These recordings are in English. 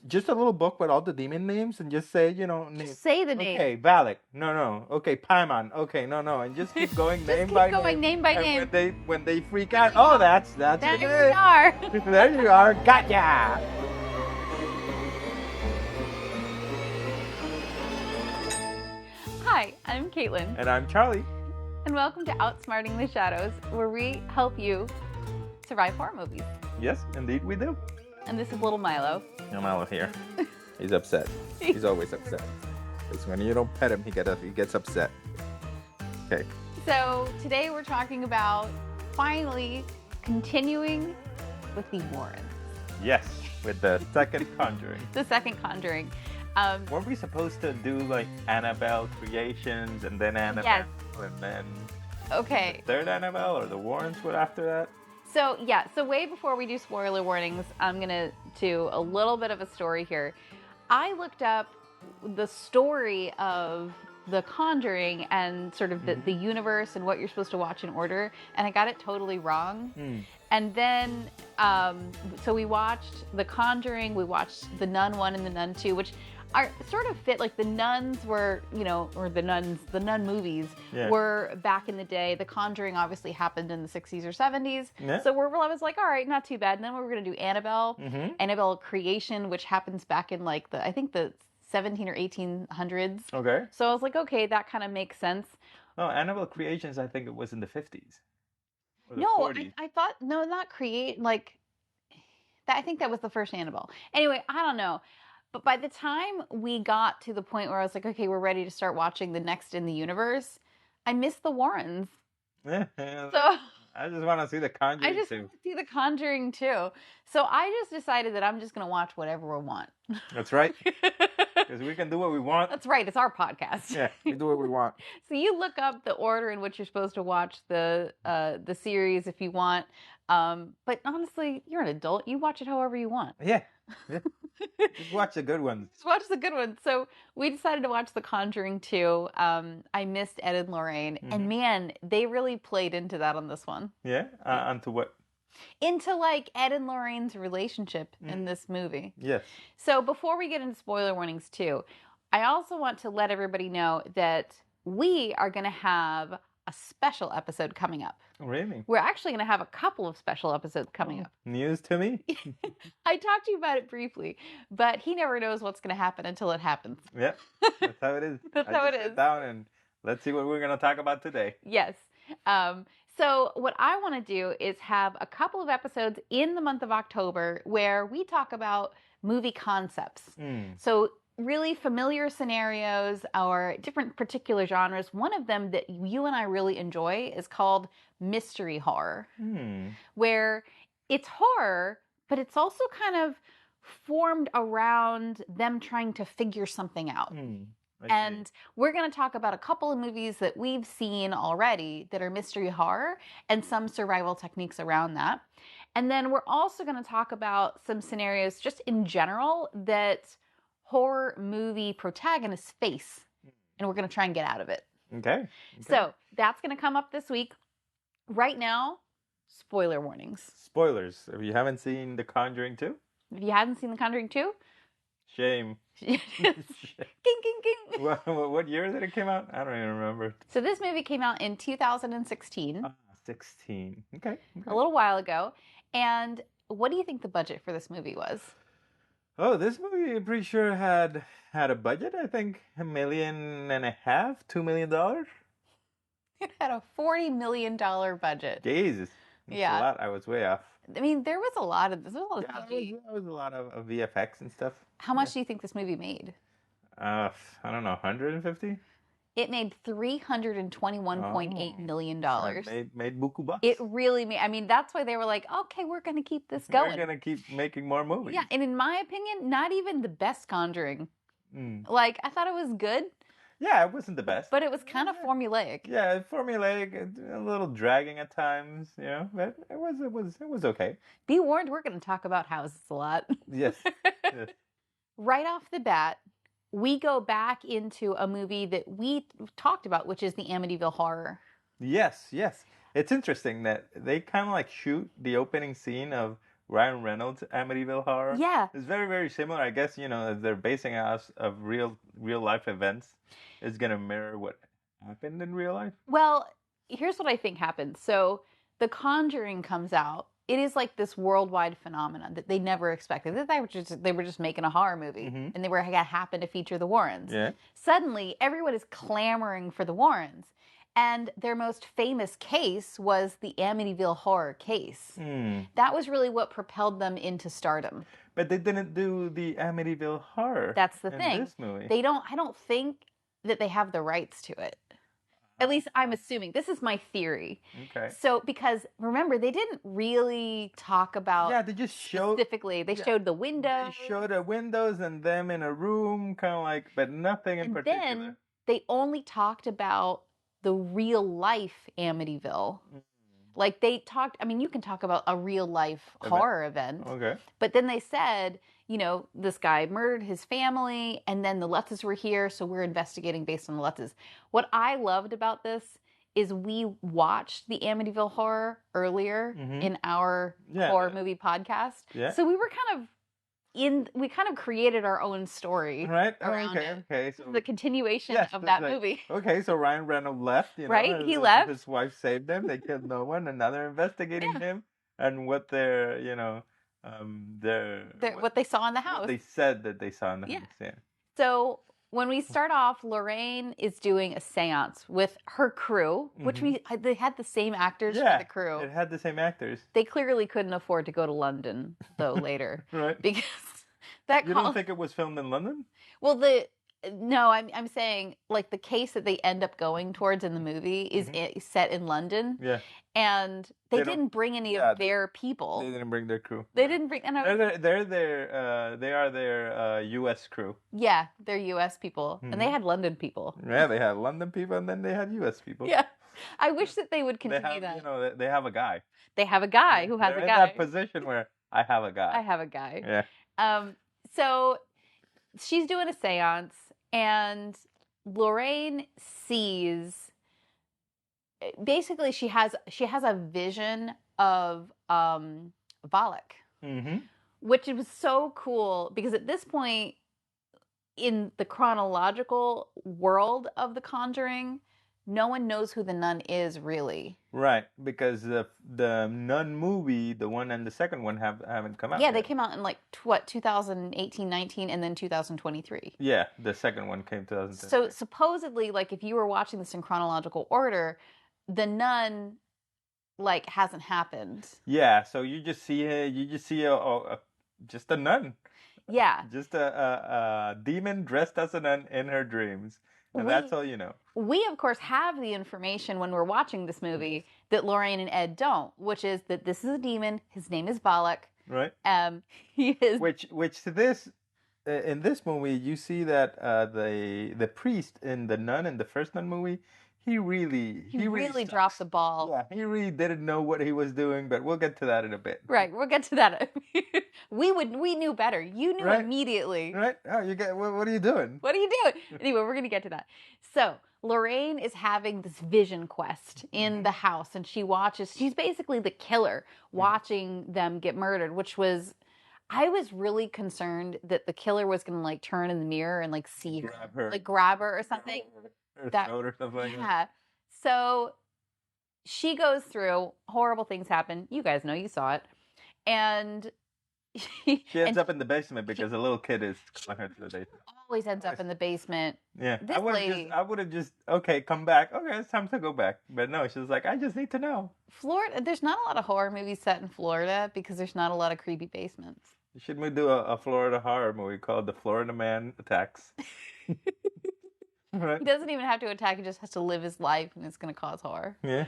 Just a little book with all the demon names and just say, names. Just say the name. Okay, Valak. No. Okay, Paimon. Okay, no. And just keep going Just name keep by going name. name by And name. when they freak out, oh, that's There the we name. are. There you are. Gotcha. Hi, I'm Caitlin. And I'm Charlie. And welcome to Outsmarting the Shadows, where we help you survive horror movies. Yes, indeed we do. And this is little Milo. Milo here. He's upset. He's always upset. Because when you don't pet him, he gets upset. Okay. So today we're talking about finally continuing with the Warrens. Yes, with the second Conjuring. The second Conjuring. Weren't we supposed to do like Annabelle Creations and then Annabelle Yes. and then Okay. the third Annabelle or the Warrens were after that? So way before we do spoiler warnings, I'm going to do a little bit of a story here. I looked up the story of The Conjuring and sort of the universe and what you're supposed to watch in order, and I got it totally wrong. And then, so we watched The Conjuring, we watched The Nun 1 and The Nun 2, which are sort of fit, like the nuns were, or the nun movies were back in the day. The Conjuring obviously happened in the 60s or 70s. Yeah. So I was like, all right, not too bad. And then we were going to do Annabelle, Annabelle Creation, which happens back in like I think the 17 or 1800s. Okay. So I was like, okay, that kind of makes sense. No, Annabelle Creations, I think it was in the 50s. Or the No, 40s. I thought, no, not create, like, that. I think that was the first Annabelle. Anyway, I don't know. But by the time we got to the point where I was like, okay, we're ready to start watching the next in the universe, I missed the Warrens. So I just want to see the Conjuring I just want to see the Conjuring too. So I just decided that I'm just going to watch whatever we want. That's right. Because we can do what we want. That's right. It's our podcast. Yeah, we do what we want. So you look up the order in which you're supposed to watch the series if you want. But honestly, you're an adult. You watch it however you want. Yeah. Just watch the good ones. Just watch the good ones. So we decided to watch The Conjuring 2. I missed Ed and Lorraine. And man, they really played into that on this one. Yeah? Onto what? Into like Ed and Lorraine's relationship in this movie. Yes. So before we get into spoiler warnings too, I also want to let everybody know that we are going to have a special episode coming up. Really? We're actually going to have a couple of special episodes coming up. News to me? I talked to you about it briefly, but he never knows what's going to happen until it happens. Yeah, that's how it is. That's how it is. Sit down and let's see what we're going to talk about today. Yes. So what I want to do is have a couple of episodes in the month of October where we talk about movie concepts. So really familiar scenarios or different particular genres. One of them that you and I really enjoy is called mystery horror, where it's horror, but it's also kind of formed around them trying to figure something out. And we're going to talk about a couple of movies that we've seen already that are mystery horror and some survival techniques around that. And then we're also going to talk about some scenarios just in general that horror movie protagonists face. And we're going to try and get out of it. Okay. So that's going to come up this week. Right now, spoiler warnings. Spoilers. If you haven't seen The Conjuring 2? If you haven't seen The Conjuring 2, shame. King, king, king. What year did it come out? I don't even remember. So this movie came out in 2016. 16. Okay. A little while ago. And what do you think the budget for this movie was? Oh, this movie, I'm pretty sure had a budget. I think $1.5 million, $2 million. It had a $40 million budget. Jesus. That's a lot. I was way off. I mean, there was a lot of There was a lot of VFX and stuff. How much do you think this movie made? I don't know, 150? It made $321.8 million. Made buku bucks. It really made, I mean, that's why they were like, okay, we're going to keep this going. We're going to keep making more movies. Yeah, and in my opinion, not even the best Conjuring. Like, I thought it was good. Yeah, it wasn't the best. But it was kind of formulaic. Yeah, formulaic, a little dragging at times, but it was okay. Be warned, we're going to talk about houses a lot. Yes. Right off the bat, we go back into a movie that we talked about, which is the Amityville Horror. Yes. It's interesting that they kind of like shoot the opening scene of Ryan Reynolds Amityville Horror. Yeah. It's very, very similar. I guess, as they're basing it off of real life events, it's gonna mirror what happened in real life. Well, here's what I think happened. So The Conjuring comes out. It is like this worldwide phenomenon that they never expected. They were just making a horror movie, and they happened to feature the Warrens. Yeah. Suddenly, everyone is clamoring for the Warrens, and their most famous case was the Amityville Horror case. That was really what propelled them into stardom. But they didn't do the Amityville Horror. That's the thing. This movie. They don't. I don't think that they have the rights to it. At least I'm assuming. This is my theory. Okay. So, because remember, they didn't really talk about. Yeah, they just showed. Specifically, they showed the windows. They showed the windows and them in a room, kind of like, but nothing in particular. Then they only talked about the real life Amityville. Like they talked, I mean, you can talk about a real life horror event. Okay. But then they said, this guy murdered his family and then the Lutzes were here, so we're investigating based on the Lutzes. What I loved about this is we watched the Amityville Horror earlier in our horror movie podcast. Yeah. So we were we kind of created our own story. Right. Around it. Okay. So the continuation of that movie. Okay, so Ryan Reynolds left, right? He left. His wife saved him. They killed no one, and now they're investigating him and what they're, what they saw in the house. What they said that they saw in the house. Yeah. So when we start off, Lorraine is doing a seance with her crew, which they had the same actors for the crew. It had the same actors. They clearly couldn't afford to go to London though later, right? Because you don't think it was filmed in London? Well, no, I'm saying like the case that they end up going towards in the movie is set in London. Yeah. And they didn't bring any of their people. They didn't bring their crew. They didn't bring. They are their U.S. crew. Yeah, they're U.S. people, and they had London people. Yeah, they had London people, and then they had U.S. people. Yeah, I wish that they would continue that. They have a guy. They have a guy who has a guy. In that position where I have a guy. I have a guy. Yeah. So she's doing a seance, and Lorraine sees. Basically, she has a vision of Valak, which was so cool because at this point in the chronological world of The Conjuring, no one knows who the nun is really. Right, because the Nun movie, the one and the second one haven't come out. Yeah, yet. they came out in 2018, 19, and then 2023. Yeah, the second one came 2023. So supposedly, if you were watching this in chronological order, the nun hasn't happened. Yeah, so you just see just a nun. Yeah. Just a demon dressed as a nun in her dreams. And that's all you know. We, of course, have the information when we're watching this movie that Lorraine and Ed don't, which is that this is a demon. His name is Valak. Right. He is. Which to this, in this movie, you see that the priest in the nun in the first Nun movie, he really dropped the ball. Yeah, he really didn't know what he was doing, but we'll get to that in a bit. Right, we'll get to that. We knew better. You knew immediately. Right? Oh, what are you doing? What are you doing? Anyway, we're going to get to that. So, Lorraine is having this vision quest in the house, and she's basically the killer watching them get murdered, I was really concerned that the killer was going to turn in the mirror and see her. Grab her or something. Or throat or something like that. Yeah. So she goes through, horrible things happen. You guys know, you saw it. And she ends up in the basement because a little kid is calling her to the basement. Always ends up in the basement. Yeah. This I would have just, okay, come back. Okay, it's time to go back. But no, she's like, I just need to know. Florida, there's not a lot of horror movies set in Florida because there's not a lot of creepy basements. Should we do a Florida horror movie called The Florida Man Attacks? Right. He doesn't even have to attack. He just has to live his life, and it's going to cause horror. Yeah.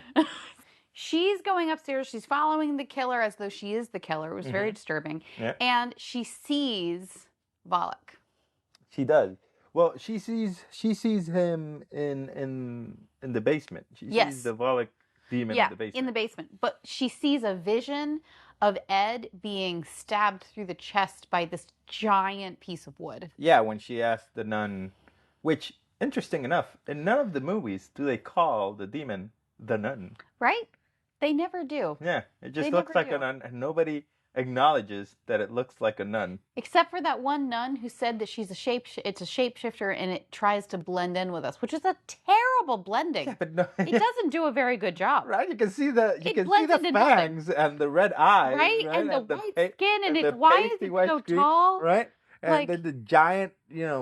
She's going upstairs. She's following the killer as though she is the killer. It was very disturbing. Yeah. And she sees Valak. She does. Well, she sees him in the basement. She sees the Valak demon in the basement. In the basement. But she sees a vision of Ed being stabbed through the chest by this giant piece of wood. Yeah, when she asked the nun, which... Interesting enough, in none of the movies do they call the demon the nun. Right? They never do. Yeah, it just looks like a nun, and nobody. acknowledges that it looks like a nun. Except for that one nun who said that it's a shapeshifter and it tries to blend in with us, which is a terrible blending. Yeah, but no, it doesn't do a very good job. Right? You can see the It blends into nothing. fangs and the red eyes, Right? right? And the white skin, and and it's the why is pasty it white so screen, tall? right? And Like, then the giant,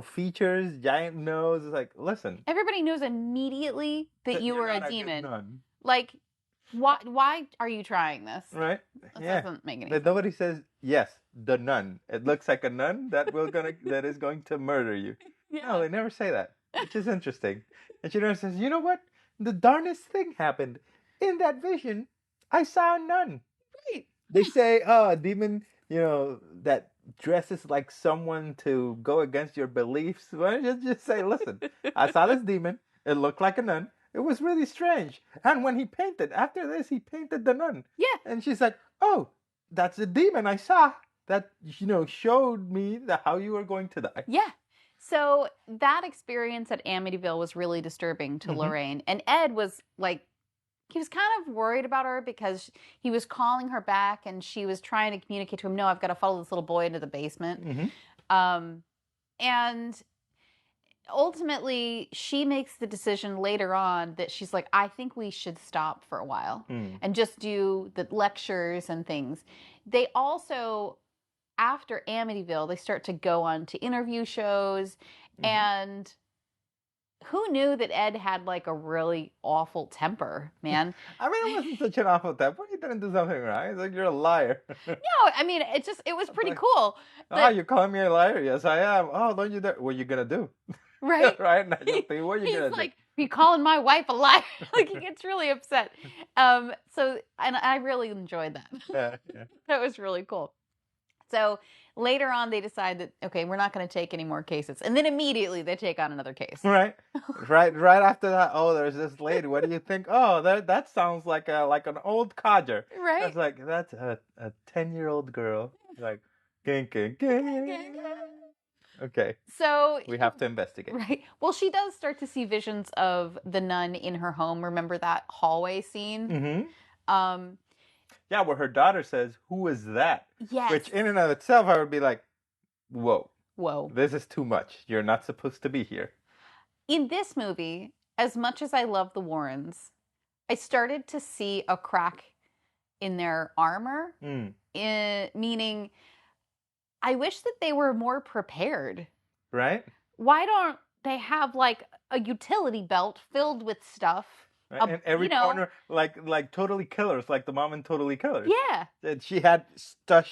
features, giant nose. It's like, listen, everybody knows immediately that you you're were a not good demon. nun. Like, why are you trying this? Right? This Yeah. doesn't make any But sense. nobody says yes, the nun. It looks like a nun that that is going to murder you. Yeah. No, they never say that, which is interesting. And she never says, you know what? The darnest thing happened. In that vision, I saw a nun. Right. They say, oh, a demon, that dresses like someone to go against your beliefs. Why don't you just say, listen, I saw this demon. It looked like a nun. It was really strange. And when he painted, after this, he painted the nun. Yeah. And she's like, oh, that's the demon I saw that, showed me how you were going to die. Yeah. So that experience at Amityville was really disturbing to Lorraine. And Ed was like, he was kind of worried about her because he was calling her back and she was trying to communicate to him, no, I've got to follow this little boy into the basement. And ultimately, she makes the decision later on that she's like, I think we should stop for a while and just do the lectures and things. They also, after Amityville, they start to go on to interview shows. And who knew that Ed had like a really awful temper, man? I mean, it wasn't such an awful temper. He didn't do something wrong. He's like, you're a liar. No, I mean, it was pretty cool. Oh, you're calling me a liar? Yes, I am. Oh, don't you dare. What are you going to do? Right? Right? What are you going to do? He's like, you calling my wife a liar? Like, he gets really upset. So, and I really enjoyed that. Yeah. That was really cool. So later on, they decide that, okay, we're not going to take any more cases. And then immediately they take on another case. Right. Right after that, oh, there's this lady. What do you think? Oh, that sounds like an old codger. Right. That's like, that's a 10-year-old girl. Like, ging, ging, ging. Okay. So we have to investigate. Right. Well, she does start to see visions of the nun in her home. Remember that hallway scene? Yeah, where her daughter says, who is that? Yes. Which in and of itself, I would be like, whoa. Whoa. This is too much. You're not supposed to be here. In this movie, as much as I love the Warrens, I started to see a crack in their armor. Meaning, I wish that they were more prepared. Right? Why don't they have like a utility belt filled with stuff? Right? In every corner, like Totally Killers, like the mom in Totally Killers. Yeah. And she had stuff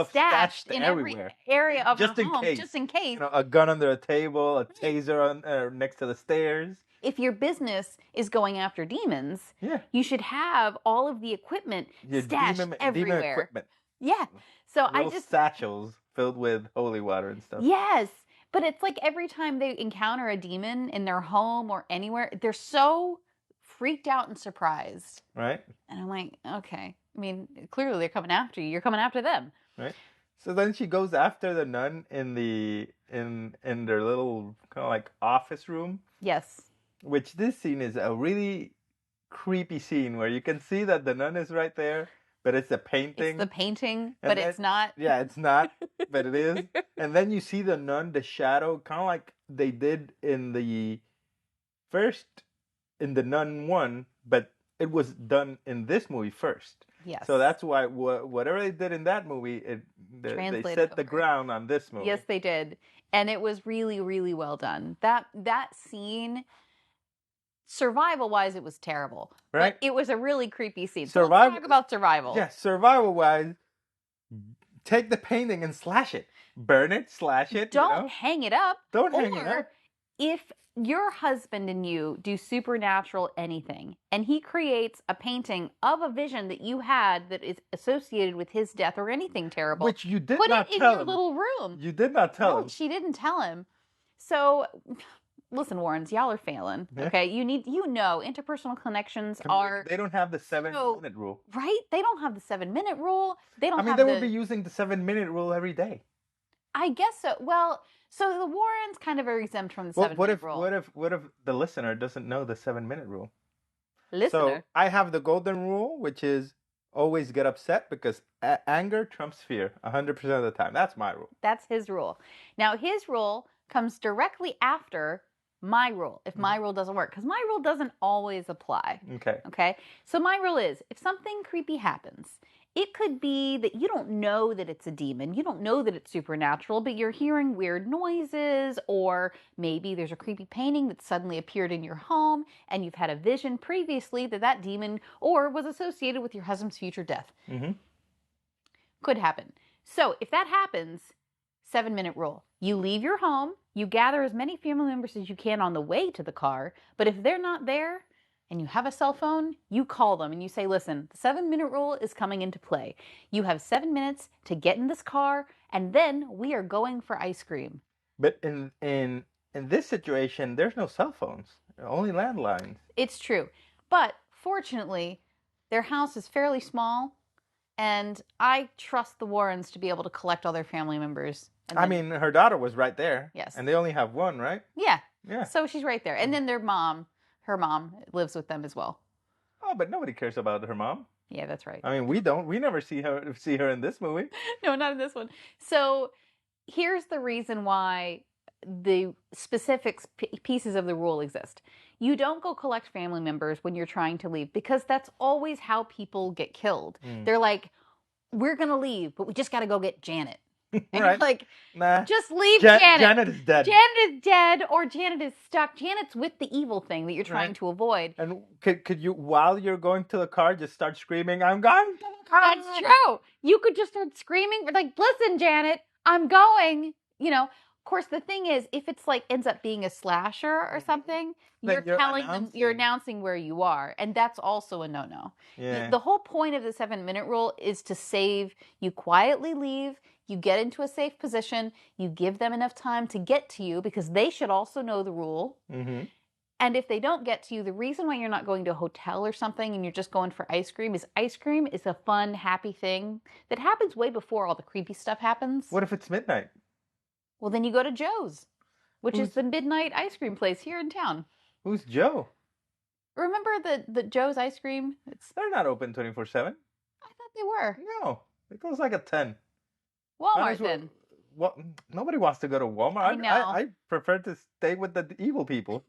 stashed in everywhere. Every area of just her in home, case. just in case. A gun under a table, a taser on next to the stairs. If your business is going after demons, you should have all of the equipment stashed everywhere. Demon equipment. Yeah. So Little satchels filled with holy water and stuff. Yes. But it's like every time they encounter a demon in their home or anywhere, they're so freaked out and surprised. Right. And I'm like, okay. I mean, clearly they're coming after you. You're coming after them. Right. So then she goes after the nun in their little kind of like office room. Yes. Which this scene is a really creepy scene where you can see that the nun is right there, but it's a painting. It's the painting, but it's not. Yeah, it's not, but it is. And then you see the nun, the shadow, kind of like they did in the Nun 1, but it was done in this movie first. Yes. So that's why whatever they did in that movie, they set the ground on this movie. Yes, they did. And it was really, really well done. That scene, survival-wise, it was terrible. Right? But it was a really creepy scene. So let's talk about survival. Yeah, survival-wise, take the painting and slash it. Burn it, slash it. Don't hang it up. Don't hang it up. If your husband and you do supernatural anything, and he creates a painting of a vision that you had that is associated with his death or anything terrible, which you did not tell him. Put it in your little room. You did not tell him. No, she didn't tell him. So, listen, Warrens, y'all are failing. Yeah. Okay, interpersonal connections are. They don't have the 7-minute rule, right? They don't have the 7-minute rule. They don't. They would be using the 7-minute rule every day. I guess so. Well, so the Warrens kind of are exempt from the 7-minute rule. What if the listener doesn't know the 7-minute rule? Listener. So I have the golden rule, which is always get upset because anger trumps fear 100% of the time. That's my rule. That's his rule. Now, his rule comes directly after my rule, if my rule doesn't work, because my rule doesn't always apply. Okay. Okay? So my rule is, if something creepy happens, it could be that you don't know that it's a demon, you don't know that it's supernatural, but you're hearing weird noises, or maybe there's a creepy painting that suddenly appeared in your home, and you've had a vision previously that that demon or was associated with your husband's future death. Mm-hmm. Could happen. So if that happens, 7-minute rule. You leave your home, you gather as many family members as you can on the way to the car, but if they're not there and you have a cell phone, you call them and you say, listen, the 7-minute rule is coming into play. You have 7 minutes to get in this car, and then we are going for ice cream. But in this situation, there's no cell phones, only landlines. It's true. But fortunately, their house is fairly small, and I trust the Warrens to be able to collect all their family members. I mean, her daughter was right there. Yes. And they only have one, right? Yeah. Yeah. So she's right there. And then her mom lives with them as well. Oh, but nobody cares about her mom. Yeah, that's right. I mean, we don't. We never see her in this movie. No, not in this one. So here's the reason why the specific pieces of the rule exist. You don't go collect family members when you're trying to leave, because that's always how people get killed. They're like, we're going to leave, but we just got to go get Janet. And right. you're like, nah. Just leave Janet. Janet is dead. Janet is dead, or Janet is stuck. Janet's with the evil thing that you're trying to avoid. And could you, while you're going to the car, just start screaming, I'm going to the car? That's true. You could just start screaming, like, listen, Janet, I'm going. You know, of course, the thing is, if it's like ends up being a slasher or something, you're telling them, you're announcing where you are. And that's also a no-no. Yeah. The whole point of the 7-minute rule is to save. You quietly leave. You get into a safe position. You give them enough time to get to you, because they should also know the rule. Mm-hmm. And if they don't get to you, the reason why you're not going to a hotel or something and you're just going for ice cream is a fun, happy thing that happens way before all the creepy stuff happens. What if it's midnight? Well, then you go to Joe's, which is the midnight ice cream place here in town. Who's Joe? Remember the Joe's ice cream? They're not open 24/7. I thought they were. No, it goes like at 10. Walmart then. Well, nobody wants to go to Walmart. I know. I prefer to stay with the evil people.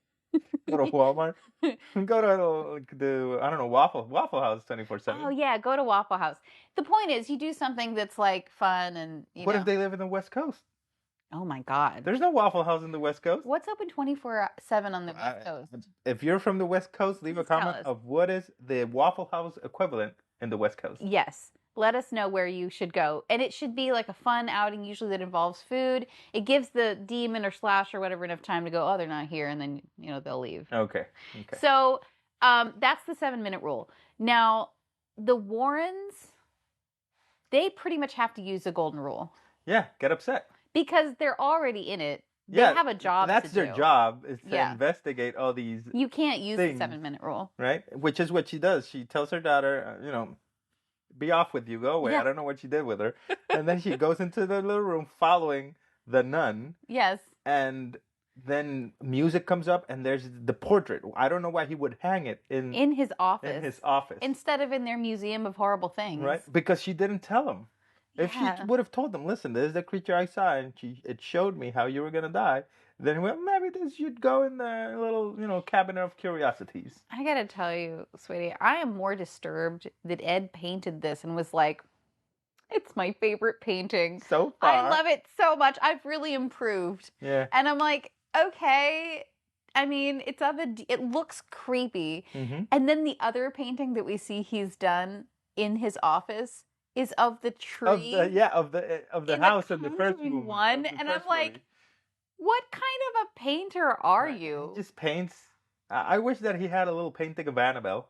Go to Walmart. Go to the I don't know, Waffle House 24/7. Oh yeah, go to Waffle House. The point is, you do something that's like fun and What if they live in the West Coast? Oh my God. There's no Waffle House in the West Coast. What's open 24/7 on the West Coast? If you're from the West Coast, leave a comment of what is the Waffle House equivalent in the West Coast. Yes. Let us know where you should go. And it should be like a fun outing, usually that involves food. It gives the demon or slash or whatever enough time to go, oh, they're not here, and then, they'll leave. Okay. So that's the 7-minute rule. Now, the Warrens, they pretty much have to use the golden rule. Yeah, get upset. Because they're already in it. They have a job to do. That's their job, is to investigate all these You can't use things, the 7-minute rule. Right? Which is what she does. She tells her daughter, be off with you, go away. Yeah. I don't know what she did with her. And then she goes into the little room following the nun. Yes. And then music comes up and there's the portrait. I don't know why he would hang it in his office. In his office. Instead of in their museum of horrible things. Right? Because she didn't tell him. If she would have told them, listen, this is the creature I saw and it showed me how you were going to die, then maybe this should go in the little, cabinet of curiosities. I got to tell you, sweetie, I am more disturbed that Ed painted this and was like, it's my favorite painting. So far. I love it so much. I've really improved. Yeah. And I'm like, okay. I mean, it looks creepy. Mm-hmm. And then the other painting that we see he's done in his office is of the tree. Of the house in the first one. And I'm like, what kind of a painter are you? He just paints. I wish that he had a little painting of Annabelle.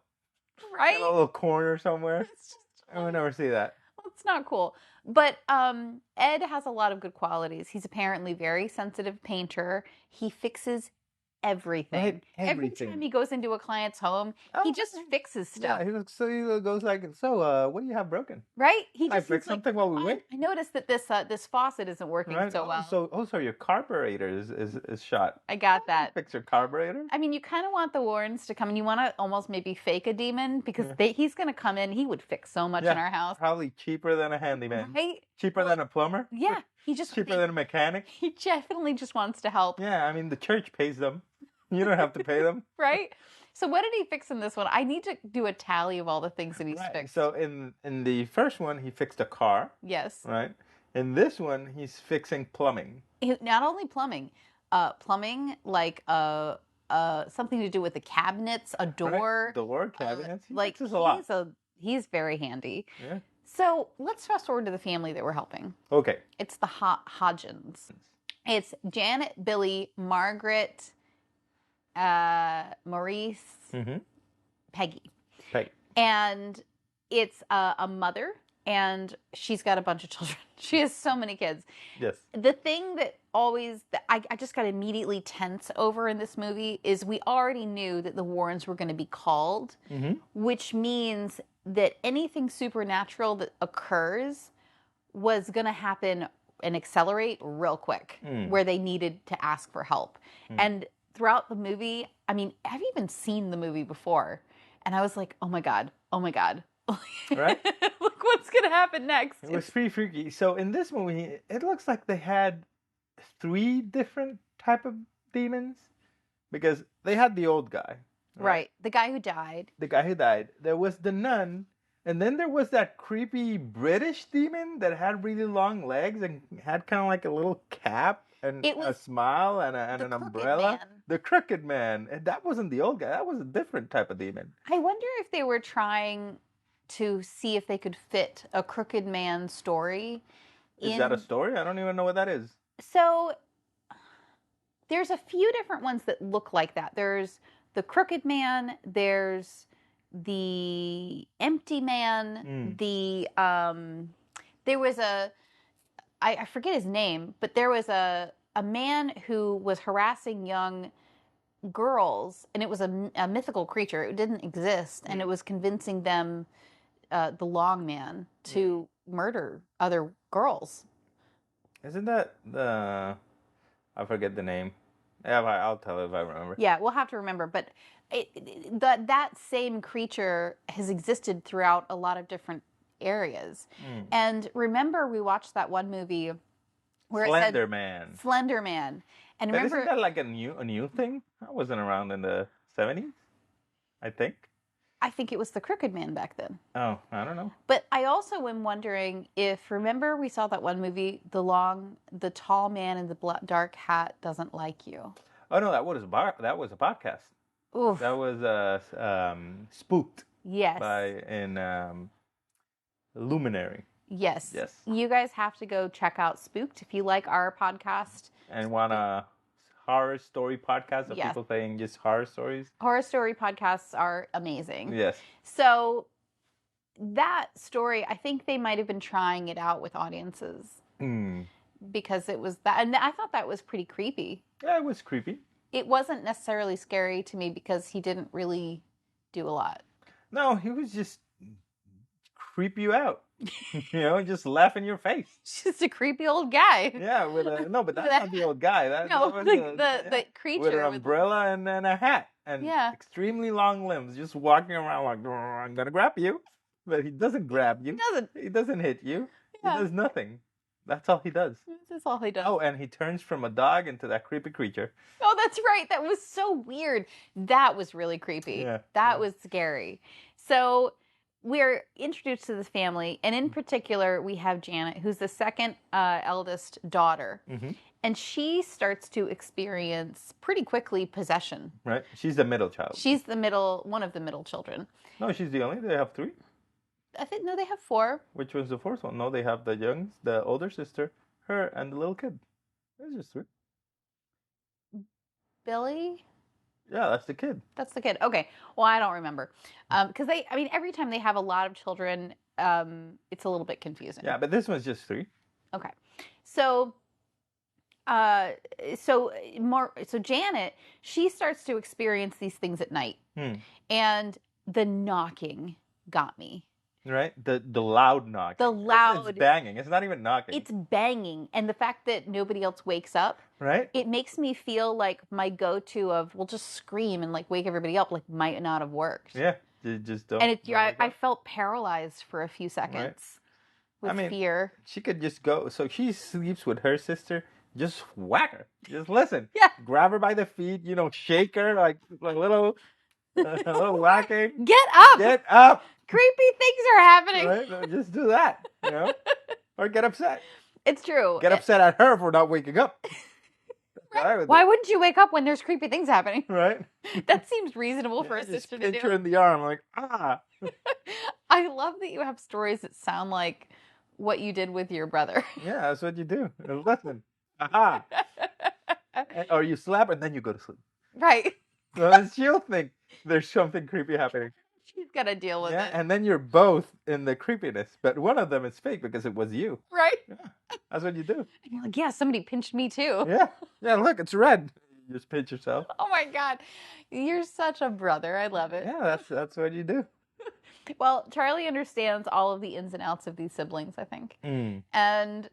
Right? In a little corner somewhere. I would never see that. Well, it's not cool. But Ed has a lot of good qualities. He's apparently a very sensitive painter. He fixes everything. Right? Every Everything. time he goes into a client's home, he just fixes stuff. Yeah, he goes like, what do you have broken? Right? Can I fix something while we wait? I noticed that this faucet isn't working Right? so well. So your carburetor is shot. I got that. Fix your carburetor? I mean, you kind of want the Warrens to come, and you want to almost maybe fake a demon, because he's going to come in. He would fix so much in our house. Probably cheaper than a handyman. Right? Cheaper than a plumber? Yeah. Cheaper than a mechanic? He definitely just wants to help. Yeah, I mean, the church pays them. You don't have to pay them. Right? So what did he fix in this one? I need to do a tally of all the things that he's fixed. So in the first one, he fixed a car. Yes. Right? In this one, he's fixing plumbing. Not only plumbing, like something to do with the cabinets, a door. Right? Door, cabinets. He like fixes a lot. He's very handy. Yeah. So let's fast forward to the family that we're helping. Okay. It's the Hodgins. It's Janet, Billy, Margaret, Maurice, Peggy. And it's a mother, and she's got a bunch of children. She has so many kids. Yes. The thing that I just got immediately tense over in this movie is we already knew that the Warrens were going to be called, which means that anything supernatural that occurs was going to happen and accelerate real quick, where they needed to ask for help. And throughout the movie, I mean, I've even seen the movie before, and I was like, oh my God. Right? Look what's going to happen next. It was pretty freaky. So in this movie, it looks like they had 3 different type of demons, because they had the old guy. Right. The guy who died. There was the nun, and then there was that creepy British demon that had really long legs and had kind of like a little cap and a smile and an umbrella. The crooked man. And that wasn't the old guy. That was a different type of demon. I wonder if they were trying to see if they could fit a crooked man story. Is that a story? I don't even know what that is. So there's a few different ones that look like that. There's the crooked man. There's the empty man. There was I forget his name, but there was a man who was harassing young girls, and it was a mythical creature. It didn't exist, and it was convincing them, the long man, to murder other girls. Isn't that the... I forget the name. Yeah, I'll tell you if I remember. Yeah, we'll have to remember. But that same creature has existed throughout a lot of different areas. And remember, we watched that one movie where Slender it said Man. Slender Man. And remember, isn't that like a new thing? That wasn't around in the 70s, I think. I think it was the crooked man back then. Oh, I don't know. But I also am wondering if, remember we saw that one movie, the tall man in the dark hat doesn't like you. Oh no, that was a podcast. Oof. That was Spooked. Yes. in Luminary. Yes. Yes. You guys have to go check out Spooked if you like our podcast. And want a horror story podcast of people saying just horror stories? Horror story podcasts are amazing. Yes. So that story, I think they might have been trying it out with audiences. Because it was that, and I thought that was pretty creepy. Yeah, it was creepy. It wasn't necessarily scary to me because he didn't really do a lot. No, he was just creep you out. Just laugh in your face. Just a creepy old guy. Yeah, but that's not the old guy. That was the creature with an umbrella and a hat and extremely long limbs, just walking around like, I'm gonna grab you, but he doesn't grab you. He doesn't hit you. Yeah. He does nothing. That's all he does. That's all he does. Oh, and he turns from a dog into that creepy creature. Oh, that's right. That was so weird. That was really creepy. Yeah. That was scary. So we're introduced to this family, and in particular, we have Janet, who's the second eldest daughter. And she starts to experience pretty quickly possession. Right. She's the middle child. She's one of the middle children. No, she's the only. They have 3. No, they have 4. Which was the fourth one? No, they have the older sister, her, and the little kid. There's just 3. Billy? Yeah, that's the kid. That's the kid. Okay. Well, I don't remember. Because every time they have a lot of children, it's a little bit confusing. Yeah, but this one's just 3. Okay. So so Janet, she starts to experience these things at night, and the knocking got me. Right? The loud knocking. The loud. It's banging. It's not even knocking. It's banging. And the fact that nobody else wakes up. Right? It makes me feel like my go-to of, we'll just scream and like wake everybody up, like might not have worked. Yeah. You just don't. And I felt paralyzed for a few seconds with fear. She could just go. So she sleeps with her sister. Just whack her. Just listen. Yeah. Grab her by the feet. Shake her like a little whacking. Get up. Get up. Creepy things are happening. Right? No, just do that. Or get upset. It's true. Get upset at her for not waking up. Right. Why wouldn't you wake up when there's creepy things happening? Right. That seems reasonable for a sister to do. Pinch her in the arm, like, ah. I love that you have stories that sound like what you did with your brother. Yeah, that's what you do. Listen. Aha. Or you slap and then you go to sleep. Right. So she'll think there's something creepy happening. She's got to deal with it. And then you're both in the creepiness. But one of them is fake because it was you. Right. Yeah. That's what you do. And you're like, yeah, somebody pinched me too. Yeah. Yeah, look, it's red. You just pinch yourself. Oh my God. You're such a brother. I love it. Yeah, that's what you do. Well, Charlie understands all of the ins and outs of these siblings, I think. And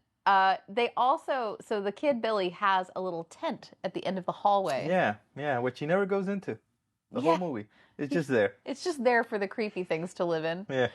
they also, so the kid Billy has a little tent at the end of the hallway. Yeah, which he never goes into. The whole movie. It's just there. It's just there for the creepy things to live in. Yeah.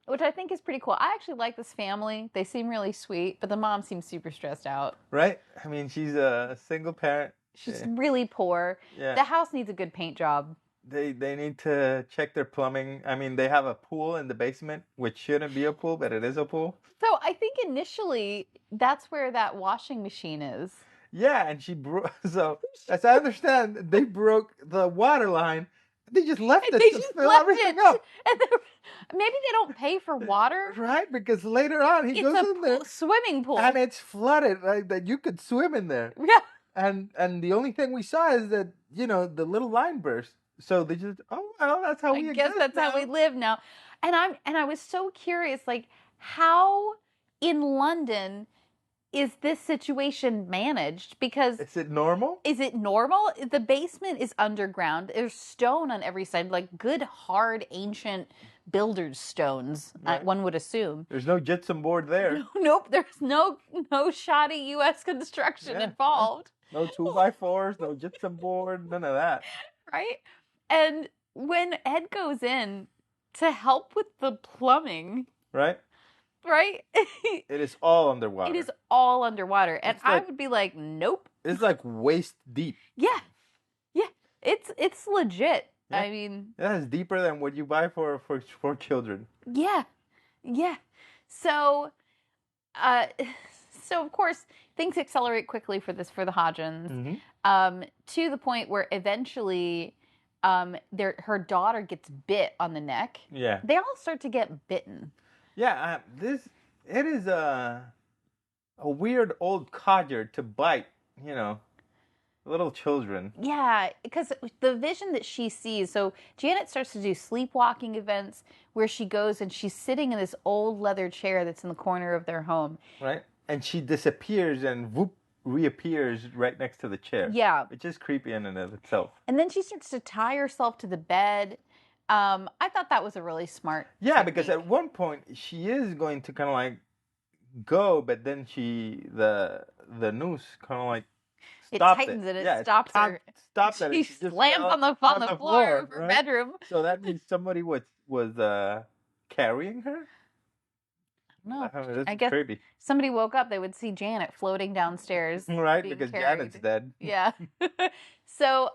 Which I think is pretty cool. I actually like this family. They seem really sweet, but the mom seems super stressed out. Right? I mean, she's a single parent. She's really poor. Yeah. The house needs a good paint job. They need to check their plumbing. I mean, they have a pool in the basement, which shouldn't be a pool, but it is a pool. So I think initially that's where that washing machine is. Yeah, and she broke. So as I understand, they broke the water line. They just left it to fill everything up. And maybe they don't pay for water. Right, because later on he goes in there. Swimming pool. And it's flooded, right? That you could swim in there. Yeah. And the only thing we saw is that, the little line burst. So they just, that's how we exist. I guess that's how we live now. And I was so curious, like, how in London is this situation managed? Because is it normal? Is it normal? The basement is underground. There's stone on every side, like good, hard, ancient builder's stones, right. One would assume. There's no gypsum board there. Nope, there's no shoddy U.S. construction involved. No 2x4s, no gypsum board, none of that. Right? And when Ed goes in to help with the plumbing... Right? It is all underwater. It is all underwater. And I would be like, nope. It's like waist deep. Yeah. It's legit. Yeah. I mean... It's deeper than what you buy for children. Yeah. So, of course, things accelerate quickly for the Hodgins, to the point where eventually her daughter gets bit on the neck. Yeah. They all start to get bitten. Yeah, it is a weird old codger to bite, little children. Yeah, because the vision that she sees, so Janet starts to do sleepwalking events where she goes and she's sitting in this old leather chair that's in the corner of their home. Right. And she disappears and whoop, reappears right next to the chair. Yeah. Which is creepy in and of itself. And then she starts to tie herself to the bed. I thought that was a really smart technique. Because at one point she is going to kind of like go, but then the noose kind of like stops it. Tightens it. It stops her. Stops it. She slams on the floor of her bedroom. So that means somebody was carrying her? No, I guess creepy. Somebody woke up, they would see Janet floating downstairs. Right, because carried. Janet's dead. Yeah. So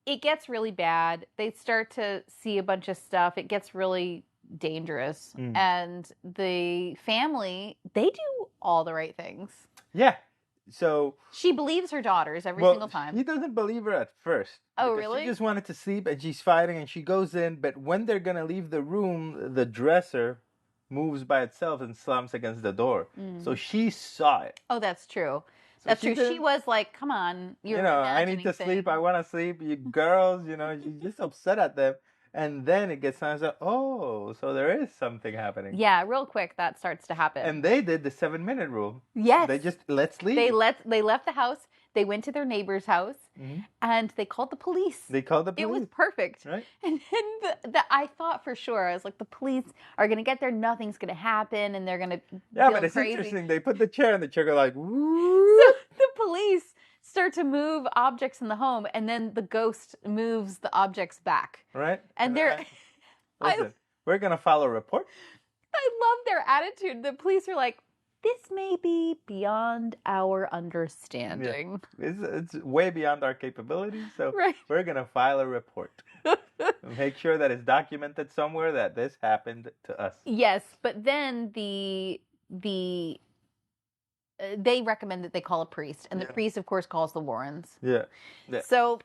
it gets really bad. They start to see a bunch of stuff. It gets really dangerous. And the family, they do all the right things. Yeah. So she believes her daughters every single time. He doesn't believe her at first. Oh, really? She just wanted to sleep and she's fighting and she goes in. But when they're going to leave the room, the dresser moves by itself and slams against the door. So she saw it. Oh, that's true. That's true. She was like, come on. I need to sleep. I want to sleep. You girls, she's just upset at them. And then it gets sounds like, oh, so there is something happening. Yeah, real quick that starts to happen. And they did the 7-minute rule. Yes. They just, let's leave. They left the house. They went to their neighbor's house, and they called the police. They called the police. It was perfect. Right. And I thought for sure, I was like, the police are going to get there, nothing's going to happen, and they're going to Yeah, but it's crazy. interesting. They put the chair and the chair go like, woo. So the police start to move objects in the home, and then the ghost moves the objects back. Right. And they're... Listen, we're going to file a report. I love their attitude. The police are like, this may be beyond our understanding. Yeah. It's way beyond our capabilities, so Right. we're going to file a report. Make sure that it's documented somewhere that this happened to us. Yes, but then they recommend that they call a priest, and the priest, of course, calls the Warrens. Yeah. So...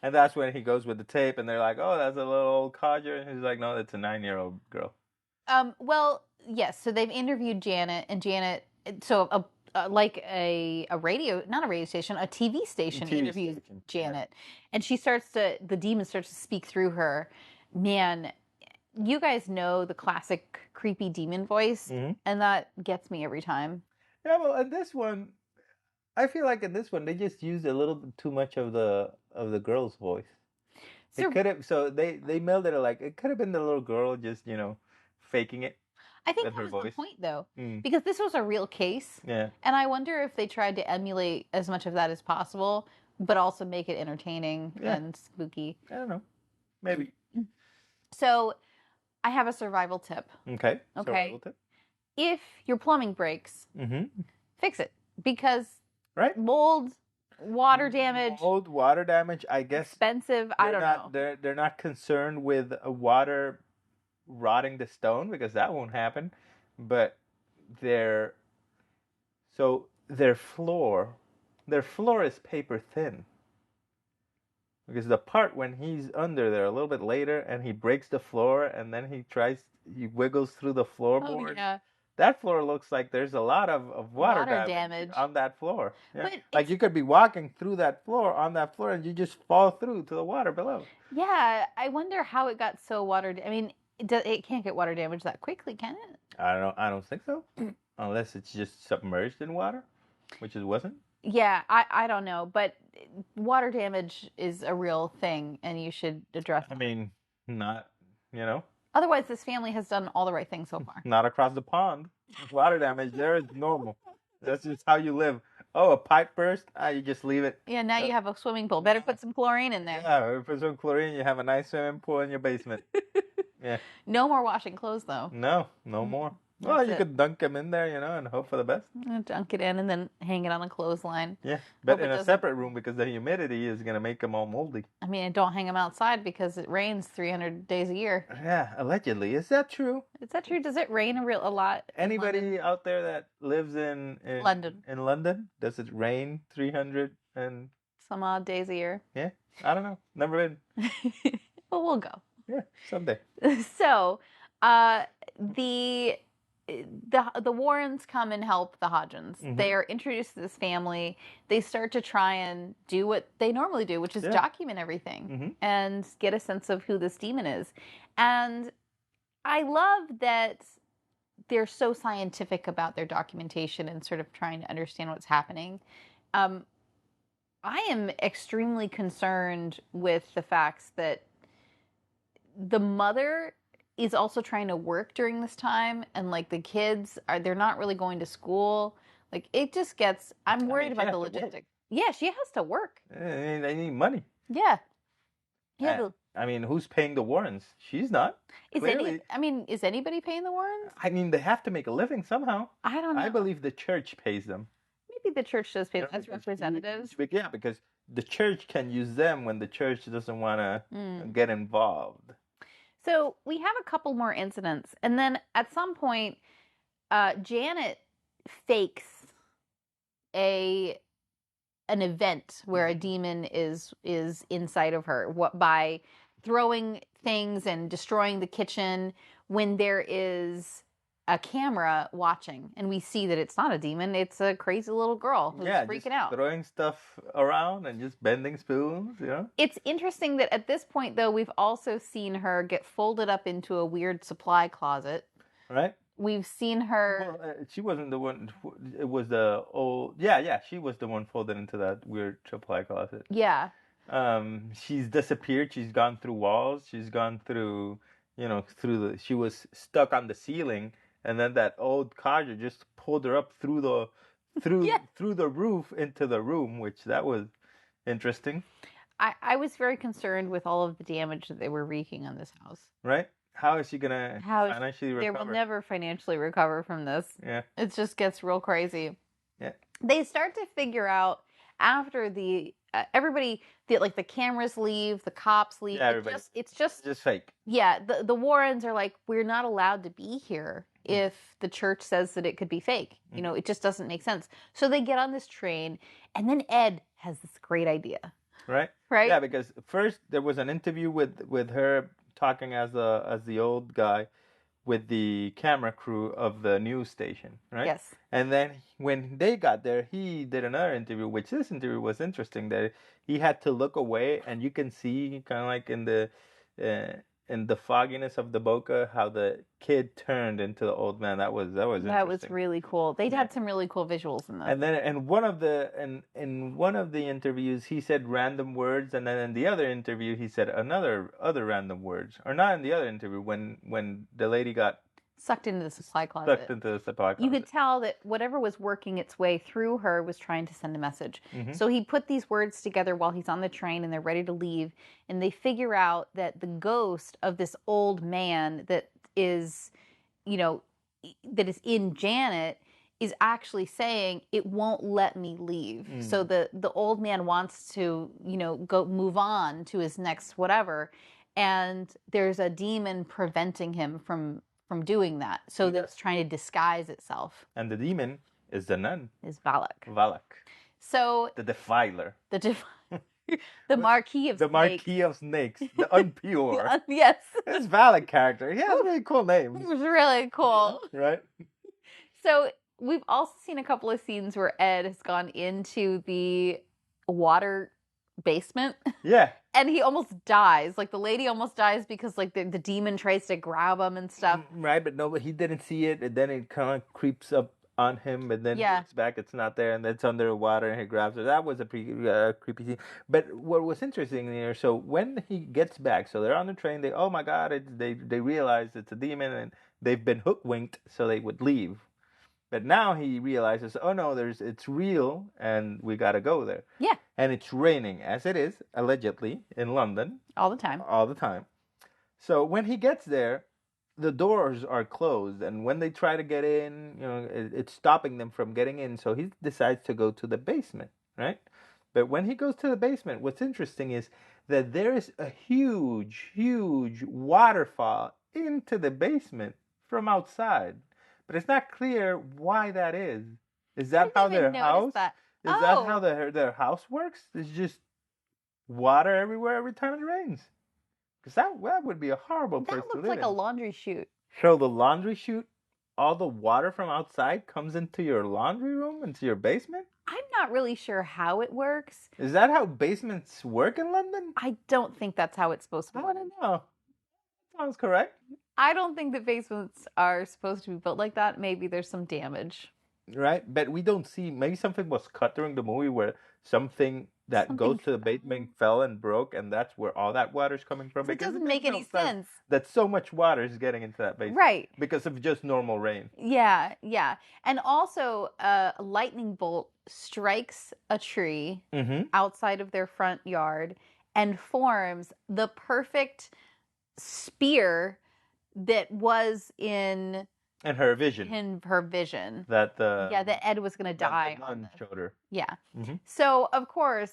And that's when he goes with the tape, and they're like, oh, that's a little old codger. And he's like, no, that's a 9-year-old girl. Well, yes. So they've interviewed Janet, and Janet, so like a radio, not a radio station, a TV station interviews Janet. Yeah. And the demon starts to speak through her. Man, you guys know the classic creepy demon voice, and that gets me every time. Yeah, well, in this one, I feel like in this one, they just used a little bit too much of the girl's voice. It could have, so they melded it like, it could have been the little girl just, faking it. I think that was the point, though, because this was a real case. Yeah. And I wonder if they tried to emulate as much of that as possible, but also make it entertaining and spooky. I don't know. Maybe. So I have a survival tip. Okay. Survival tip. If your plumbing breaks, fix it. Because mold, water damage. Mold, water damage, I guess. Expensive, I don't know. They're not concerned with water rotting the stone, because that won't happen. But their floor is paper thin. Because the part when he's under there a little bit later and he breaks the floor and then he wiggles through the floorboard. Oh, yeah. That floor looks like there's a lot of water damage on that floor. Yeah. Like you could be walking through that floor, on that floor, and you just fall through to the water below. Yeah, I wonder how it got so I mean, it can't get water damage that quickly, can it? I don't think so. Unless it's just submerged in water, which it wasn't. Yeah, I don't know. But water damage is a real thing, and you should address it. I mean, not, Otherwise, this family has done all the right things so far. Not across the pond. Water damage there is normal. That's just how you live. Oh, a pipe burst? You just leave it. Yeah, now you have a swimming pool. Better put some chlorine in there. Yeah, put some chlorine. You have a nice swimming pool in your basement. Yeah. No more washing clothes, though. No more. Well, you could dunk them in there, and hope for the best. Dunk it in and then hang it on a clothesline. Yeah, but in a separate room because the humidity is going to make them all moldy. I mean, don't hang them outside because it rains 300 days a year. Yeah, allegedly. Is that true? Is that true? Does it rain a lot? Anybody out there that lives in London? In London, does it rain 300 and some odd days a year? Yeah, I don't know. Never been. Well, we'll go. Yeah, someday. So, the Warrens come and help the Hodgins. They are introduced to this family. They start to try and do what they normally do, which is document everything and get a sense of who this demon is. And I love that they're so scientific about their documentation and sort of trying to understand what's happening. I am extremely concerned with the facts that the mother is also trying to work during this time, and like the kids they're not really going to school. Like it just gets, I'm worried about the logistics. Yeah, she has to work. They need money. Yeah. I mean, who's paying the Warrens? She's not. Is anybody paying the Warrens? I mean, they have to make a living somehow. I don't know. I believe the church pays them. Maybe the church does pay them as representatives. Yeah, because the church can use them when the church doesn't want to get involved. So we have a couple more incidents, and then at some point, Janet fakes an event where a demon is inside of her by throwing things and destroying the kitchen when there is a camera watching, and we see that it's not a demon, it's a crazy little girl who's freaking out. Throwing stuff around and just bending spoons, It's interesting that at this point, though, we've also seen her get folded up into a weird supply closet. Right? We've seen her... Well, she wasn't the one. It was the old... Yeah, she was the one folded into that weird supply closet. Yeah. She's disappeared. She's gone through walls. She's gone through, she was stuck on the ceiling, and then that old codger just pulled her up through the roof into the room, which that was interesting. I was very concerned with all of the damage that they were wreaking on this house. Right? How is she gonna financially recover? They will never financially recover from this. Yeah. It just gets real crazy. Yeah. They start to figure out after the everybody, the cameras leave, the cops leave. Yeah, It's just fake. Yeah, the Warrens are like, we're not allowed to be here if the church says that it could be fake. It just doesn't make sense. So they get on this train, and then Ed has this great idea. Right? Right? Yeah, because first there was an interview with her talking as the old guy with the camera crew of the news station, right? Yes. And then when they got there, he did another interview, which this interview was interesting, that he had to look away, and you can see kind of like in the fogginess of the bokeh how the kid turned into the old man. That was interesting. That was really cool. They'd had some really cool visuals in that. And then in one of the interviews he said random words, and then in the other interview he said other random words. Or not in the other interview, when the lady got sucked into the supply closet. You could tell that whatever was working its way through her was trying to send a message. Mm-hmm. So he put these words together while he's on the train and they're ready to leave. And they figure out that the ghost of this old man that is in Janet is actually saying, it won't let me leave. Mm. So the old man wants to, go move on to his next whatever. And there's a demon preventing him from doing that. So that's trying to disguise itself. And the demon is the nun. Is Valak. So the defiler. The Marquis of Snakes. The Marquis of Snakes. The Unpure. Yes. It's Valak character. He has a really cool name. It was really cool. Right? So we've also seen a couple of scenes where Ed has gone into the water basement. Yeah. And he almost dies. Like, the lady almost dies because, like, the demon tries to grab him and stuff. Right, but he didn't see it, and then it kind of creeps up on him, and then he looks back, it's not there, and it's under water, and he grabs it. That was a pretty creepy scene. But what was interesting here, so when he gets back, so they're on the train, oh my God, they realize it's a demon, and they've been hook-winked, so they would leave. But now he realizes, oh no, it's real, and we gotta go there. Yeah. And it's raining, as it is, allegedly, in London. All the time. So when he gets there, the doors are closed, and when they try to get in, it's stopping them from getting in, so he decides to go to the basement, right? But when he goes to the basement, what's interesting is that there is a huge, huge waterfall into the basement from outside. But it's not clear why that is. Is that how their house? Is that how their house works? There's just water everywhere every time it rains. Because that would be a horrible place to live. That looks like a laundry chute. So the laundry chute, all the water from outside comes into your laundry room, into your basement? I'm not really sure how it works. Is that how basements work in London? I don't think that's how it's supposed to work. I don't know. Sounds correct. I don't think that basements are supposed to be built like that. Maybe there's some damage. Right? But we don't see... Maybe something was cut during the movie where something goes to the basement fell and broke, and that's where all that water's coming from. It doesn't make any sense. That so much water is getting into that basement. Right. Because of just normal rain. Yeah. And also, a lightning bolt strikes a tree outside of their front yard and forms the perfect spear that was in her vision. That Ed was going to die. That showed her. Yeah. Mm-hmm. So of course,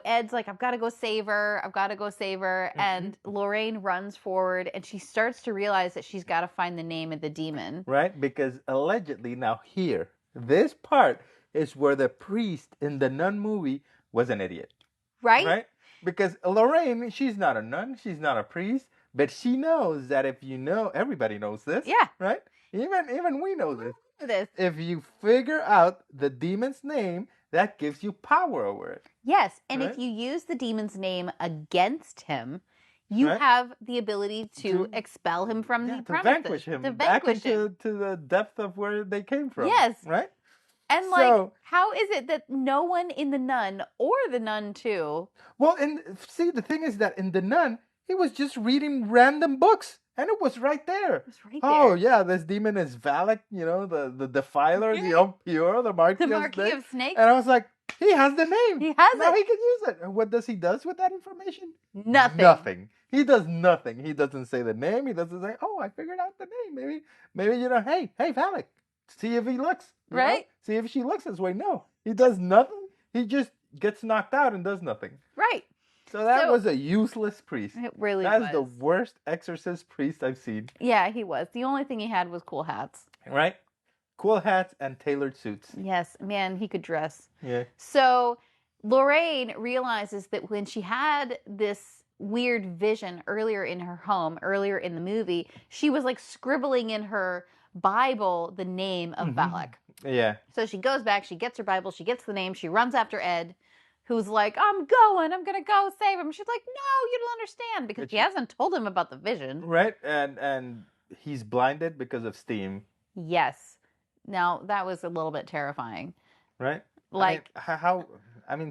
Ed's like, I've got to go save her. Mm-hmm. And Lorraine runs forward, and she starts to realize that she's got to find the name of the demon. Right, because allegedly, now here, this part is where the priest in the nun movie was an idiot. Right? Because Lorraine, she's not a nun, she's not a priest. But she knows that everybody knows this. Yeah. Right? Even we know this. This. If you figure out the demon's name, that gives you power over it. Yes, and Right? if you use the demon's name against him, you Right? have the ability to expel him from the to premises. vanquish him To back vanquish into him. to the depth of where they came from. Yes. Right? And So, how is it that no one in the Nun, or the Nun too? well, and see, the thing is that in the Nun, he was just reading random books, and it was right there. It was right Oh there. yeah, this demon is Valak, the defiler, the impure, the Marquis, of Snakes. And I was like, he has the name. He has now it. he can use it. And what does he does with that information? Nothing. He does nothing. He doesn't say the name. He doesn't say, "Oh, I figured out the name." Maybe hey, Valak, see if he looks. Right? See if she looks this way. No, he does nothing. He just gets knocked out and does nothing. Right. So that was a useless priest. It really That's was. the worst exorcist priest I've seen. Yeah, he was. The only thing he had was cool hats. Right? Cool hats and tailored suits. Yes, man, he could dress. Yeah. So Lorraine realizes that when she had this weird vision earlier in her home, earlier in the movie, she was like scribbling in her Bible the name of Valak. Yeah. So she goes back, she gets her Bible, she gets the name, she runs after Ed, who's like, I'm going to go save him. She's like, no, you don't understand, because she hasn't told him about the vision. Right, and he's blinded because of steam. Yes. Now, that was a little bit terrifying. Right? Like,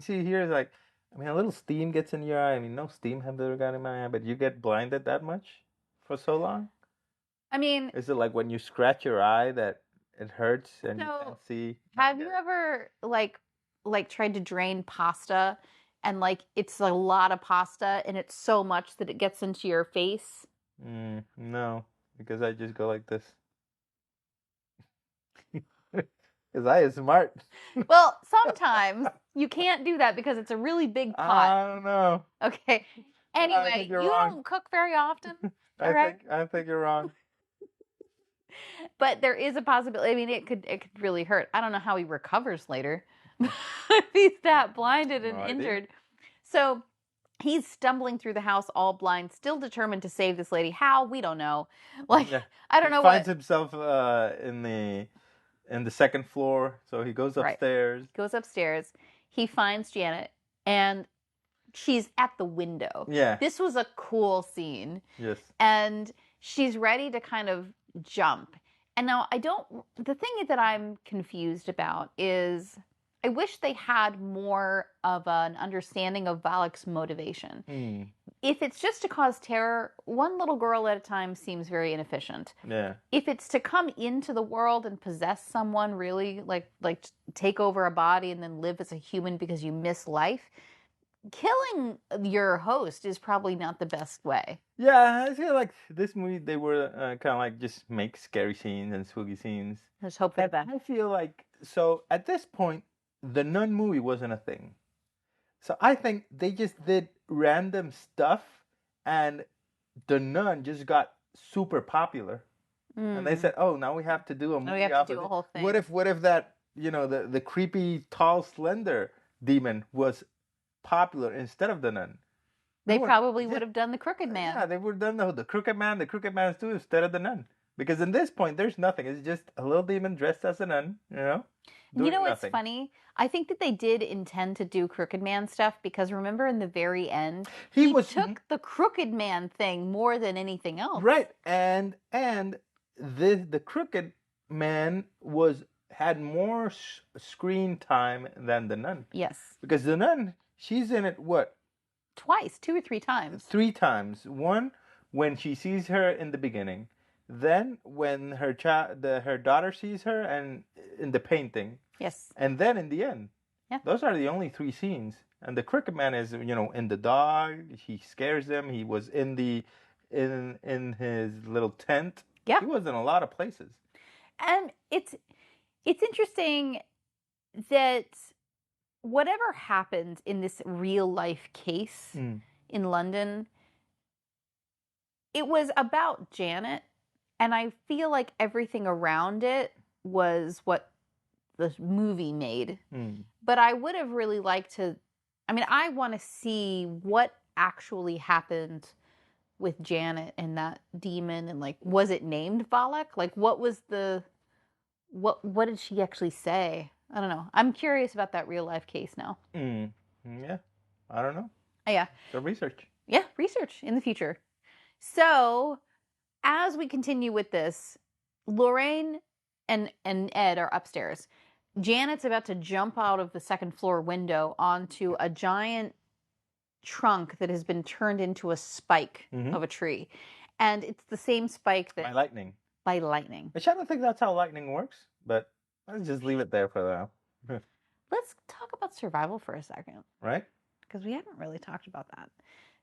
see, here's like, a little steam gets in your eye. No steam have ever got in my eye, but you get blinded that much for so long? Is it like when you scratch your eye that it hurts and you can't see? Have you ever, like tried to drain pasta and, it's a lot of pasta and it's so much that it gets into your face? No, because I just go like this. His eye is smart. Well, sometimes you can't do that because it's a really big pot. I don't know. Okay. Anyway, you don't cook very often. I think you're wrong. But there is a possibility. It could really hurt. I don't know how he recovers later. If he's that blinded and injured. So he's stumbling through the house all blind, still determined to save this lady. How? We don't know. I don't know. He finds himself in the second floor, so he goes upstairs. Right. Goes upstairs. He finds Janet, and she's at the window. Yeah. This was a cool scene. Yes. And she's ready to kind of jump. And now the thing that I'm confused about is I wish they had more of an understanding of Valak's motivation. If it's just to cause terror, one little girl at a time seems very inefficient. Yeah. If it's to come into the world and possess someone, really, like take over a body and then live as a human because you miss life, killing your host is probably not the best way. Yeah, I feel like this movie, they were kind of like just make scary scenes and spooky scenes. Let's hope for the best. I feel like, so at this point, the Nun movie wasn't a thing. So I think they just did random stuff, and the Nun just got super popular. And they said, "Oh, now we have to do a movie. We have to do a whole thing. What if that the creepy, tall, slender demon was popular instead of the Nun?" They probably would have done the Crooked Man. Yeah, they would have done the Crooked Man. The Crooked Man too instead of the Nun. Because in this point, there's nothing. It's just a little demon dressed as a nun. What's funny? I think that they did intend to do Crooked Man stuff because remember in the very end, he took the Crooked Man thing more than anything else. Right, and the Crooked Man had more screen time than the Nun. Yes, because the Nun, she's in it what? Twice, 2 or 3 times. 3 times. One when she sees her in the beginning. Then when her daughter sees her and in the painting. Yes. And then in the end. Yeah. Those are the only 3 scenes. And the Crooked Man is, in the dog. He scares them. He was in his little tent. Yeah. He was in a lot of places. And it's interesting that whatever happened in this real life case in London, it was about Janet. And I feel like everything around it was what the movie made. But I would have really liked to, I want to see what actually happened with Janet and that demon, and like, was it named Valak? Like, what was the what did she actually say? I don't know. I'm curious about that real life case now. Yeah, I don't know. Yeah. So research. Yeah, research in the future. So as we continue with this, Lorraine and Ed are upstairs. Janet's about to jump out of the second floor window onto a giant trunk that has been turned into a spike of a tree. And it's the same spike that... By lightning. By lightning. Which I don't think that's how lightning works, but let's just leave it there for now. Let's talk about survival for a second. Right? Because we haven't really talked about that.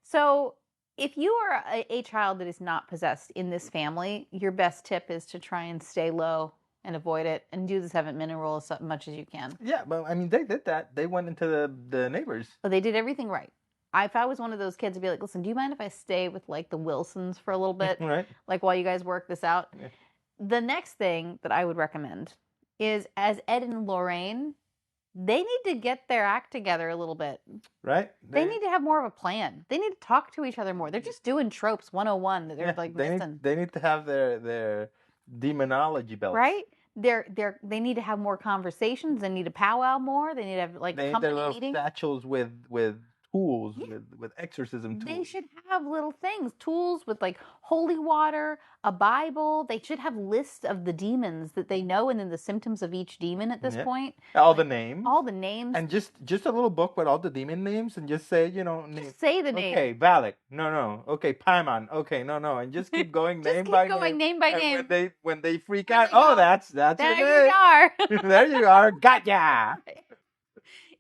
So if you are a child that is not possessed in this family, your best tip is to try and stay low and avoid it and do the 7-minute rule as much as you can. Yeah, but I mean, they did that. They went into the neighbors. But they did everything right. If I was one of those kids, I'd be like, listen, do you mind if I stay with like the Wilsons for a little bit? Right. Like while you guys work this out? Yeah. The next thing that I would recommend is, as Ed and Lorraine, they need to get their act together a little bit. Right. They need to have more of a plan. They need to talk to each other more. They're just doing tropes 101 that they're like missing. They need to have their demonology belts. Right? They need to have more conversations. They need to powwow more. They need to have like they company need their little meetings. satchels with tools, with exorcism tools. They should have little things, tools with like holy water, a Bible. They should have lists of the demons that they know and then the symptoms of each demon at this point. All the names. All the names. And just a little book with all the demon names and just say, Just say the name. Okay, Valak. No. Okay, Paimon. Okay, no. And just keep going name by name by name. When they freak out, that's your name. There you are. There you are. Gotcha.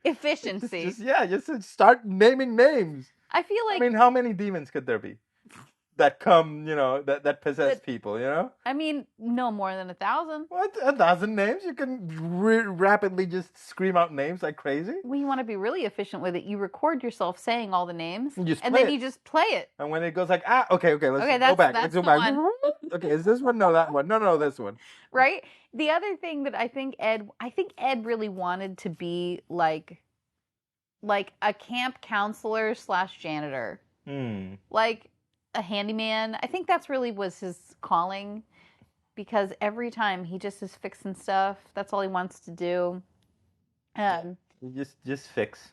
Efficiency. Just start naming names. I feel like... I mean, how many demons could there be that come, that possess people, I mean, no more than 1,000. What? 1,000 names? You can rapidly just scream out names like crazy? Well, you want to be really efficient with it. You record yourself saying all the names, and then you just play it. And when it goes like, okay, let's go back. Let's go back. Okay, is this one? No, that one. No, this one. Right? The other thing that I think Ed really wanted to be like a camp counselor / janitor. Like a handyman. I think that's really was his calling, because every time he just is fixing stuff. That's all he wants to do. Just fix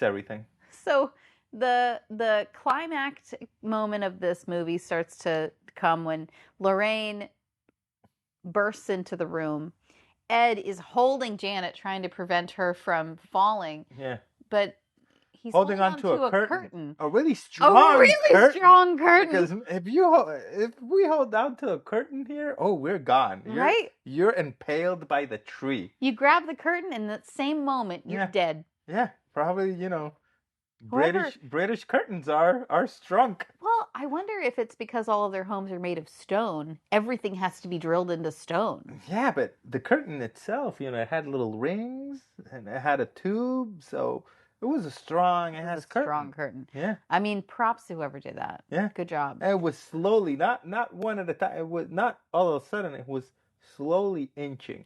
everything. So the climactic moment of this movie starts to come when Lorraine bursts into the room. Ed is holding Janet, trying to prevent her from falling. Yeah. But he's holding on to a curtain. A really strong strong curtain. Because if we hold down to a curtain here, we're gone. You're impaled by the tree. You grab the curtain, and in that same moment, you're dead. Yeah, probably, British curtains are strong. Well, I wonder if it's because all of their homes are made of stone. Everything has to be drilled into stone. Yeah, but the curtain itself, it had little rings and it had a tube, so it was a strong curtain. Yeah. I mean, props to whoever did that. Yeah. Good job. And it was slowly, not one at a time. It was not all of a sudden. It was slowly inching.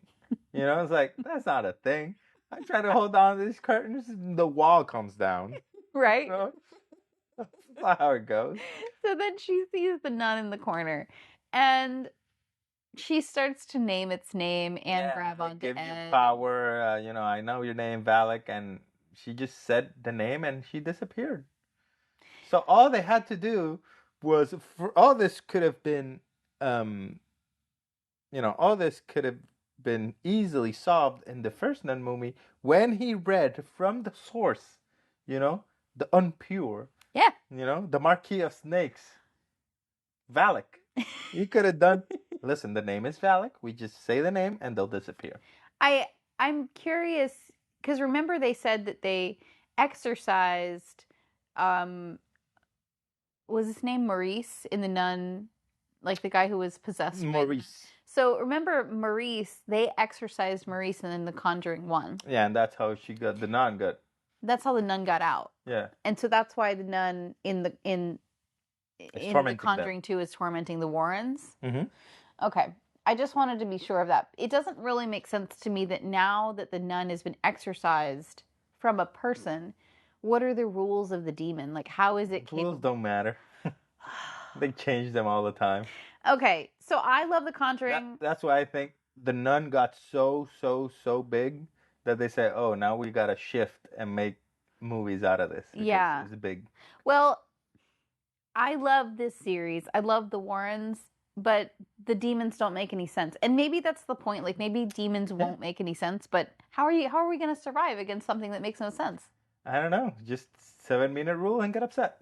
It's like, that's not a thing. I try to hold on to these curtains, and the wall comes down. Right? That's not how it goes. So then she sees the nun in the corner, and she starts to name its name and grab onto Ed. Give you power. I know your name, Valak, and she just said the name, and she disappeared. So all they had to do was, all this could have been, all this could have been easily solved in the first nun movie when he read from the source, the unpure. Yeah. The Marquis of Snakes. Valak. He could have done, listen, the name is Valak. We just say the name and they'll disappear. I'm curious, because remember they said that they exorcised, was his name Maurice in the nun, like the guy who was possessed? Maurice. So remember Maurice, they exorcised Maurice in the Conjuring 1. Yeah, and that's how the nun got. That's how the nun got out. Yeah. And so that's why the nun in the Conjuring 2 is tormenting the Warrens. Mm-hmm. Okay. I just wanted to be sure of that. It doesn't really make sense to me that now that the nun has been exorcised from a person, what are the rules of the demon? Like, how is it capable? Rules don't matter. They change them all the time. Okay, so I love The Conjuring. That's why I think The Nun got so big that they say, oh, now we got to shift and make movies out of this. Because Yeah. it's big. Well, I love this series. I love the Warrens, but the demons don't make any sense. And maybe that's the point. Like maybe demons won't make any sense, but how are we going to survive against something that makes no sense? I don't know. Just 7-minute rule and get upset.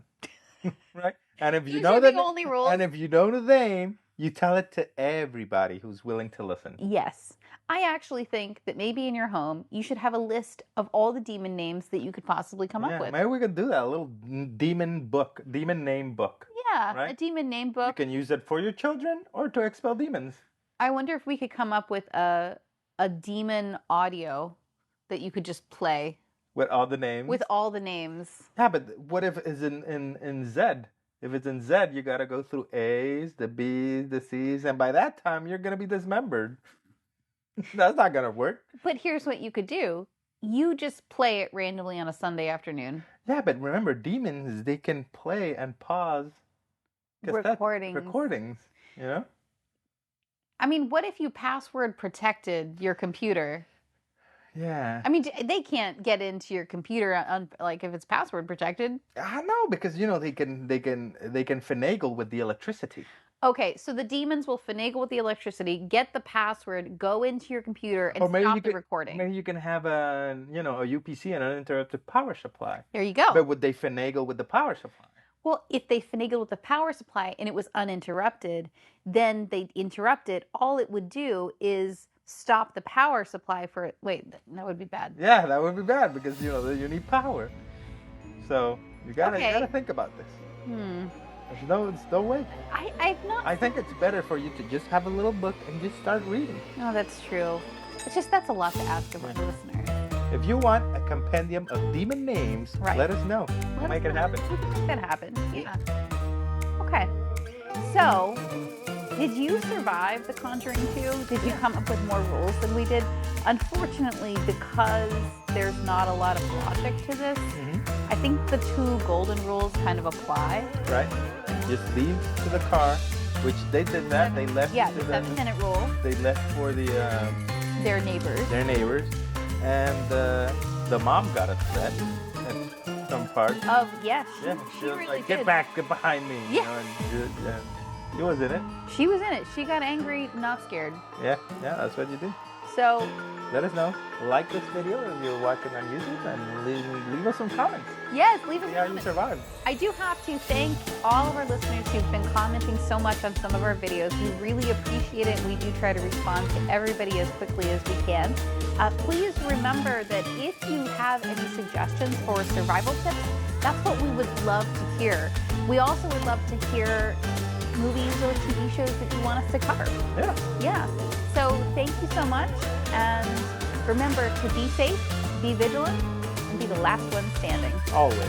Right? And if you These know are the the only rules. And if you know the name, you tell it to everybody who's willing to listen. Yes. I actually think that maybe in your home, you should have a list of all the demon names that you could possibly come up with. Maybe we could do that. A little demon name book. Yeah, right? A demon name You book. can use it for your children or to expel demons. I wonder if we could come up with a demon audio that you could just play. With all the names? With all the names. Yeah, but what if it's in Z? If it's in Z, you got to go through A's, the B's, the C's, and by that time, you're going to be dismembered. That's not going to work. But here's what you could do. You just play it randomly on a Sunday afternoon. Yeah, but remember, demons, they can play and pause recordings, you know? I mean, what if you password protected your computer? Yeah. I mean, they can't get into your computer like if it's password protected. I know, because you know they can finagle with the electricity. Okay, so the demons will finagle with the electricity, get the password, go into your computer, and stop the recording. Maybe you can have a UPC, an uninterrupted power supply. There you go. But would they finagle with the power supply? Well, if they finagled with the power supply and it was uninterrupted, then they interrupt it. All it would do is stop the power supply for it. Wait, that would be bad. Yeah, that would be bad because you need power. So you gotta think about this. There's no way. I've not. I think it's better for you to just have a little book and just start reading. No, that's true. That's a lot to ask of our listeners. If you want a compendium of demon names, let us know. We'll make it happen. We can make that happen. Yeah. Okay. So, did you survive The Conjuring 2? Did you come up with more rules than we did? Unfortunately, because there's not a lot of logic to this, I think the 2 golden rules kind of apply. Right. Just leave to the car, which they did that. They left. Yeah, the 7-minute rule. They left for their neighbors. Their neighbors, and the mom got upset at some part. Yes. Yeah, she was really like, did. Get back, get behind me. Yeah. She was in it. She was in it. She got angry, not scared. Yeah, that's what you do. So, let us know. Like this video if you're watching on YouTube, and leave us some comments. Yes, leave us some comments. comments. You survived. I do have to thank all of our listeners who've been commenting so much on some of our videos. We really appreciate it. We do try to respond to everybody as quickly as we can. Please remember that if you have any suggestions for survival tips, that's what we would love to hear. We also would love to hear movies or TV shows that you want us to cover. Yeah. So thank you so much, and remember to be safe, be vigilant, and be the last one standing. Always.